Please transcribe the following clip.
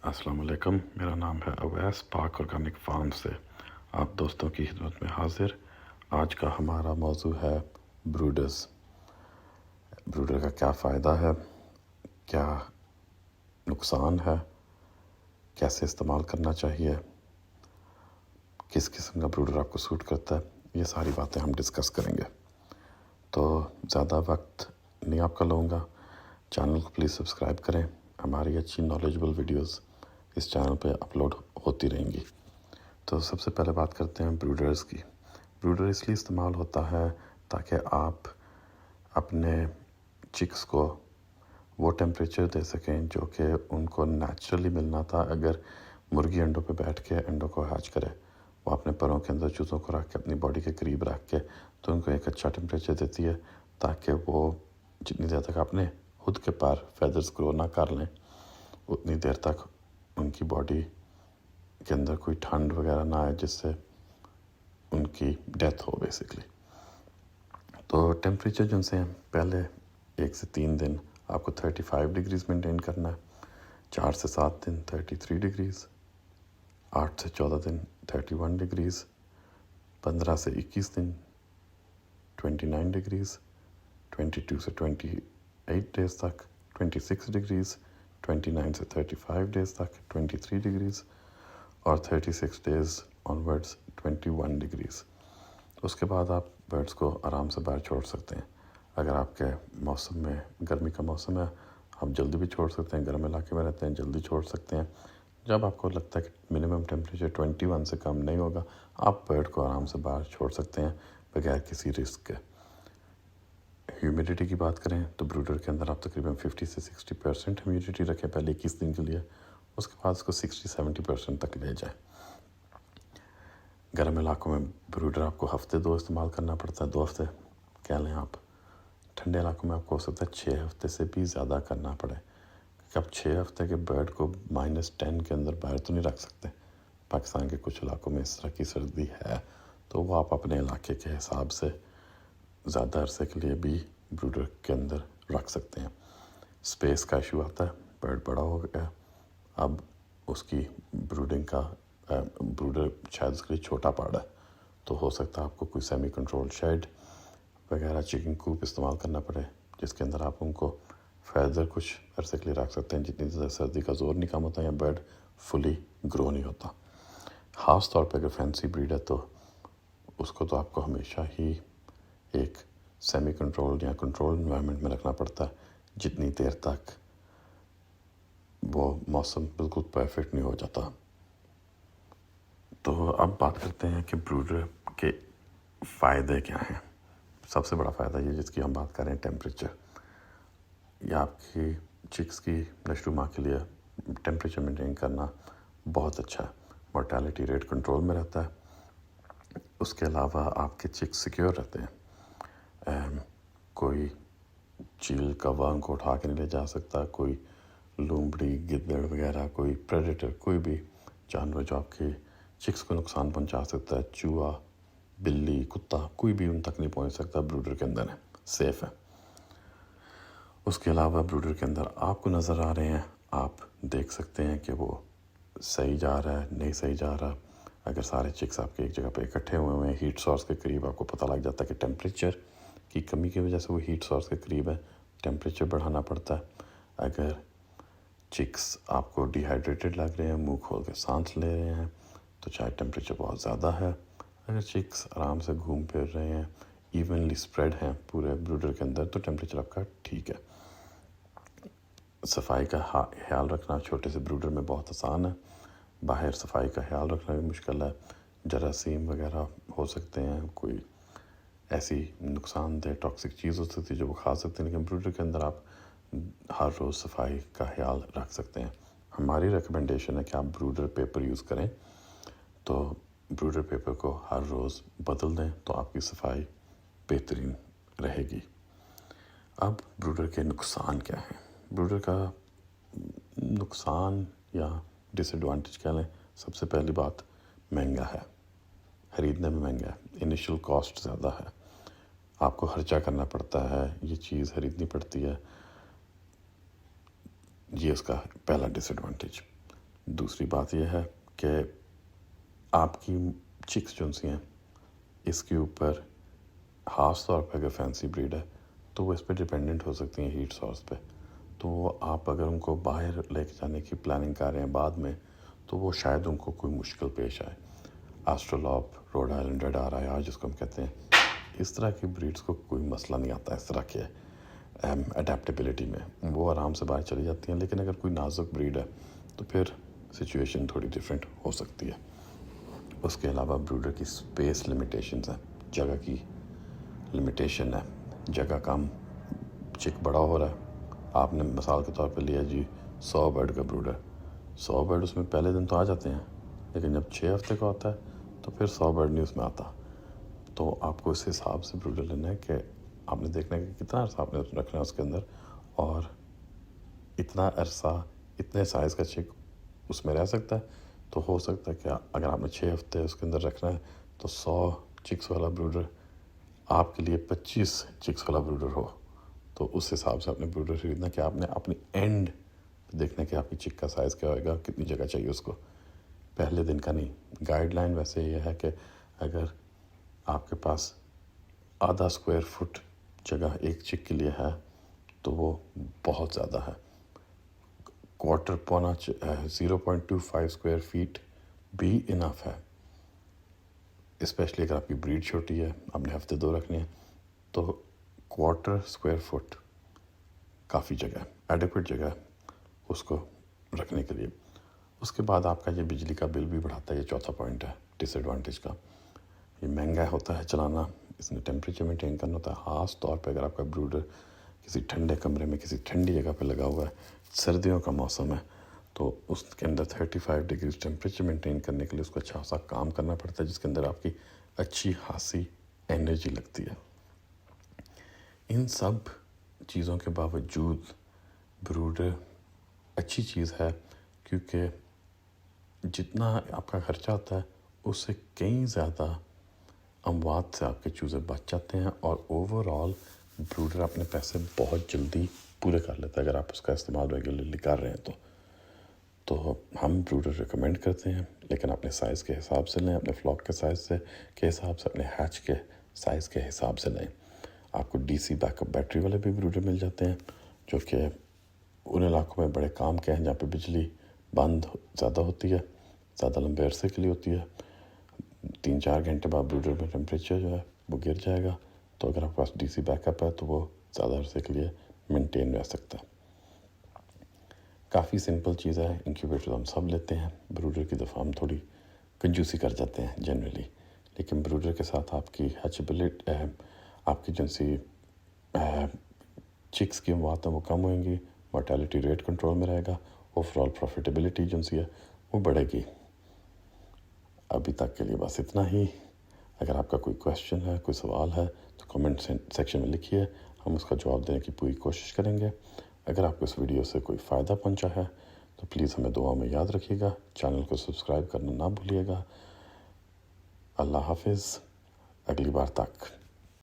अस्सलाम वालेकुम। मेरा नाम है अवैस, पाक ऑर्गेनिक फार्म से आप दोस्तों की खिदमत में हाजिर। आज का हमारा मौजू है ब्रूडर्स। ब्रूडर का क्या फ़ायदा है, क्या नुकसान है, कैसे इस्तेमाल करना चाहिए, किस किस्म का ब्रूडर आपको सूट करता है, ये सारी बातें हम डिस्कस करेंगे। तो ज़्यादा वक्त नहीं आपका लूँगा। चैनल को प्लीज़ सब्सक्राइब करें। हमारी अच्छी नॉलेजेबल वीडियोस इस चैनल पे अपलोड होती रहेंगी। तो सबसे पहले बात करते हैं ब्रूडर्स की। ब्रूडर इसलिए इस्तेमाल होता है ताकि आप अपने चिक्स को वो टेम्परेचर दे सकें जो कि उनको नेचुरली मिलना था। अगर मुर्गी अंडों पे बैठ के अंडों को हैच करे, वो अपने परों के अंदर चूज़ों को रख के अपनी बॉडी के करीब रख के, तो उनको एक अच्छा टेम्परेचर देती है ताकि वो जितनी देर तक अपने खुद के पर फेदर्स ग्रो ना कर लें, उतनी देर तक उनकी बॉडी के अंदर कोई ठंड वगैरह ना आए जिससे उनकी डेथ हो बेसिकली। तो टेम्परेचर जो से पहले 1 से 3 दिन आपको 35 डिग्रीज़ मेंटेन करना है, 4 से 7 दिन 33 डिग्रीज़, 8 से 14 दिन 31 डिग्रीज़, 15 से 21 दिन 29 डिग्रीज़, 22 से 28 डेज़ तक 26 डिग्रीज़, 29 से 35 डेज़ तक 23 डिग्रीज़ और 36 डेज़ ऑनवर्ड्स 21 डिग्रीज़। उसके बाद आप बर्ड्स को आराम से बाहर छोड़ सकते हैं। अगर आपके मौसम में गर्मी का मौसम है, आप जल्दी भी छोड़ सकते हैं। गर्म इलाके में रहते हैं, जल्दी छोड़ सकते हैं। जब आपको लगता है कि मिनिमम टेम्परेचर 21 से कम नहीं होगा, आप बर्ड को आराम से बाहर छोड़ सकते हैं बगैर किसी रिस्क के। ह्यूमिडिटी की बात करें तो ब्रूडर के अंदर आप तकरीबन 50 से 60% ह्यूमिडिटी रखें पहले 21 दिन के लिए। उसके बाद उसको 60-70% तक ले जाएं। गर्म इलाकों में ब्रूडर आपको हफ्ते 2 इस्तेमाल करना पड़ता है, 2 हफ्ते कह लें आप। ठंडे इलाकों में आपको हो सकता है 6 हफ्ते से भी ज़्यादा करना पड़े, क्योंकि आप 6 हफ्ते के बर्ड को -10 के अंदर बाहर तो नहीं रख सकते। पाकिस्तान के कुछ इलाकों में इस तरह की सर्दी है, तो वो आप अपने इलाके के हिसाब से ज़्यादा अरसे के लिए भी ब्रूडर के अंदर रख सकते हैं। स्पेस का इशू आता है, बर्ड बड़ा हो गया, अब उसकी ब्रूडर शायद उसके लिए छोटा पड़ रहा है, तो हो सकता है आपको कोई सेमी कंट्रोल शेड वगैरह चिकन कूप इस्तेमाल करना पड़े, जिसके अंदर आप उनको फैदर कुछ अरसे के लिए रख सकते हैं जितनी ज़्यादा सर्दी का ज़ोर नहीं कम होता या बर्ड फुली ग्रो नहीं होता। ख़ास तौर पर अगर फैंसी ब्रीड है तो उसको तो आपको हमेशा ही एक सेमी कंट्रोल या कंट्रोल एनवायरनमेंट में रखना पड़ता है जितनी देर तक वो मौसम बिल्कुल परफेक्ट नहीं हो जाता। तो अब बात करते हैं कि ब्रूडर के फ़ायदे क्या हैं। सबसे बड़ा फ़ायदा ये जिसकी हम बात करें टेम्परेचर। या आपकी चिक्स की नशोनुमा के लिए टेम्परेचर मेंटेन करना बहुत अच्छा है। मोर्टेलिटी रेट कंट्रोल में रहता है। उसके अलावा आपके चिक्स सिक्योर रहते हैं। कोई चील का वर्म को उठा के नहीं ले जा सकता, कोई लूमड़ी गिद्दड़ वगैरह, कोई प्रेडेटर, कोई भी जानवर जो आपके चिक्स को नुकसान पहुंचा सकता है, चूहा, बिल्ली, कुत्ता, कोई भी उन तक नहीं पहुंच सकता। ब्रूडर के अंदर है, सेफ़ है। उसके अलावा ब्रूडर के अंदर आपको नज़र आ रहे हैं, आप देख सकते हैं कि वो सही जा रहा है, नहीं सही जा रहा। अगर सारे चिक्स आपके एक जगह पे इकट्ठे हुए हैं हीट सोर्स के करीब, आपको पता लग जाता है कि टेम्परेचर की कमी की वजह से वो हीट सोर्स के करीब है, टेम्परेचर बढ़ाना पड़ता है। अगर चिक्स आपको डिहाइड्रेटेड लग रहे हैं, मुंह खोल के सांस ले रहे हैं, तो चाहे टेम्परेचर बहुत ज़्यादा है। अगर चिक्स आराम से घूम फिर रहे हैं, इवनली स्प्रेड हैं पूरे ब्रूडर के अंदर, तो टेम्परेचर आपका ठीक है। सफाई का ख्याल रखना छोटे से ब्रूडर में बहुत आसान है। बाहर सफाई का ख्याल रखना भी मुश्किल है। जरासीम वगैरह हो सकते हैं, कोई ऐसी नुकसानदेह टॉक्सिक चीज़ हो सकती है जो वो खा सकते हैं, लेकिन ब्रूडर के अंदर आप हर रोज़ सफाई का ख्याल रख सकते हैं। हमारी रिकमेंडेशन है कि आप ब्रूडर पेपर यूज़ करें, तो ब्रूडर पेपर को हर रोज़ बदल दें तो आपकी सफाई बेहतरीन रहेगी। अब ब्रूडर के नुकसान क्या हैं? ब्रूडर का नुकसान या डिसएडवांटेज कह लें, सबसे पहली बात महंगा है, ख़रीदने में महंगा है, इनिशियल कॉस्ट ज़्यादा है, आपको खर्चा करना पड़ता है, ये चीज़ ख़रीदनी पड़ती है। ये उसका पहला डिसएडवांटेज। دوسری بات یہ ہے کہ آپ کی چکس جو سی ہیں اس کے اوپر خاص طور پہ اگر فینسی بریڈ ہے تو وہ اس پہ ڈپینڈنٹ ہو سکتی ہیں ہیٹ سورس پہ. تو وہ آپ اگر ان کو باہر لے کے جانے کی پلاننگ کر رہے ہیں بعد میں تو وہ شاید ان کو کوئی مشکل پیش آئے. آسٹرالوپ، Rhode Island Red R I R جس کو ہم کہتے ہیں، اس طرح کی بریڈز کو کوئی مسئلہ نہیں آتا اس طرح کے اڈیپٹیبلٹی میں، وہ آرام سے باہر چلی جاتی ہیں. لیکن اگر کوئی نازک بریڈ ہے تو پھر سچویشن تھوڑی ڈیفرنٹ ہو سکتی ہے. اس کے علاوہ بروڈر کی اسپیس لمیٹیشنز ہیں، جگہ کی لمیٹیشن ہے، جگہ کم، چک بڑا ہو رہا ہے. آپ نے مثال کے طور پہ لیا جی 100 برڈ کا بروڈر، 100 برڈ اس میں پہلے دن تو آ جاتے ہیں، لیکن جب 6 ہفتے کا ہوتا ہے تو پھر 100 برڈ نہیں اس میں آتا. تو آپ کو اس حساب سے بروڈر لینا ہے کہ آپ نے دیکھنا ہے کہ کتنا عرصہ آپ نے رکھنا ہے اس کے اندر، اور اتنا عرصہ اتنے سائز کا چک اس میں رہ سکتا ہے. تو ہو سکتا ہے کہ اگر آپ نے 6 ہفتے اس کے اندر رکھنا ہے تو 100 چکس والا بروڈر آپ کے لیے 25 چکس والا بروڈر ہو. تو اس حساب سے آپ نے بروڈر خریدنا کہ آپ نے اپنی اینڈ دیکھنا کہ آپ کی چک کا سائز کیا ہوئے گا، کتنی جگہ چاہیے اس کو، پہلے دن کا نہیں. گائیڈ لائن ویسے یہ ہے کہ اگر آپ کے پاس آدھا اسکوائر فٹ جگہ ایک چک کے لیے ہے تو وہ بہت زیادہ ہے. کوارٹر پونا 0.25 اسکوائر فیٹ بھی انف ہے، اسپیشلی اگر آپ کی بریڈ چھوٹی ہے، آپ نے ہفتے 2 رکھنے ہیں تو کوارٹر اسکوائر فٹ کافی جگہ ہے، ایڈیکویٹ جگہ ہے اس کو رکھنے کے لیے. اس کے بعد آپ کا یہ بجلی کا بل بھی بڑھاتا ہے. یہ چوتھا پوائنٹ ہے ڈس ایڈوانٹیج کا. یہ مہنگا ہوتا ہے چلانا، اس نے ٹیمپریچر مینٹین کرنا ہوتا ہے، خاص طور پہ اگر آپ کا بروڈر کسی ٹھنڈے کمرے میں کسی ٹھنڈی جگہ پہ لگا ہوا ہے، سردیوں کا موسم ہے تو اس کے اندر 35 ڈگریز ٹیمپریچر مینٹین کرنے کے لیے اس کو اچھا خاصا کام کرنا پڑتا ہے، جس کے اندر آپ کی اچھی خاصی انرجی لگتی ہے. ان سب چیزوں کے باوجود بروڈر اچھی چیز ہے کیونکہ جتنا آپ کا خرچہ ہوتا ہے اس سے کئی زیادہ اموات سے آپ کے چوزے بچ جاتے ہیں، اور اوور آل بروڈر اپنے پیسے بہت جلدی پورے کر لیتا ہے اگر آپ اس کا استعمال ریگولرلی کر رہے ہیں تو ہم بروڈر ریکمینڈ کرتے ہیں، لیکن اپنے سائز کے حساب سے لیں، اپنے فلاک کے سائز کے حساب سے، اپنے ہیچ کے سائز کے حساب سے لیں. آپ کو DC بیک اپ بیٹری والے بھی بروڈر مل جاتے ہیں جو کہ ان علاقوں میں بڑے کام کے ہیں جہاں پہ بجلی بند زیادہ ہوتی ہے، زیادہ لمبے عرصے کے لیے ہوتی ہے. 3-4 گھنٹے بعد بروڈر میں ٹیمپریچر جو ہے وہ گر جائے گا، تو اگر آپ کے پاس DC بیک اپ ہے تو وہ زیادہ عرصے کے لیے مینٹین رہ سکتا ہے. کافی سمپل چیز ہے. انکیوبیٹر ہم سب لیتے ہیں، بروڈر کی دفعہ ہم تھوڑی کنجوسی کر جاتے ہیں جنرلی، لیکن بروڈر کے ساتھ آپ کی ہیچبلٹی، آپ کی جنسی چکس کی اموات ہیں وہ کم ہوئیں گی، مورٹیلٹی ریٹ کنٹرول میں رہے گا، اوور آل پروفیٹیبلٹی جنسی ہے وہ بڑھے گی. ابھی تک کے لیے بس اتنا ہی. اگر آپ کا کوئی کویشچن ہے، کوئی سوال ہے تو کمنٹ سیکشن میں لکھیے، ہم اس کا جواب دینے کی پوری کوشش کریں گے. اگر آپ کو اس ویڈیو سے کوئی فائدہ پہنچا ہے تو پلیز ہمیں دعا میں یاد رکھیے گا. چینل کو سبسکرائب کرنا نہ بھولیے گا. اللہ حافظ، اگلی بار تک.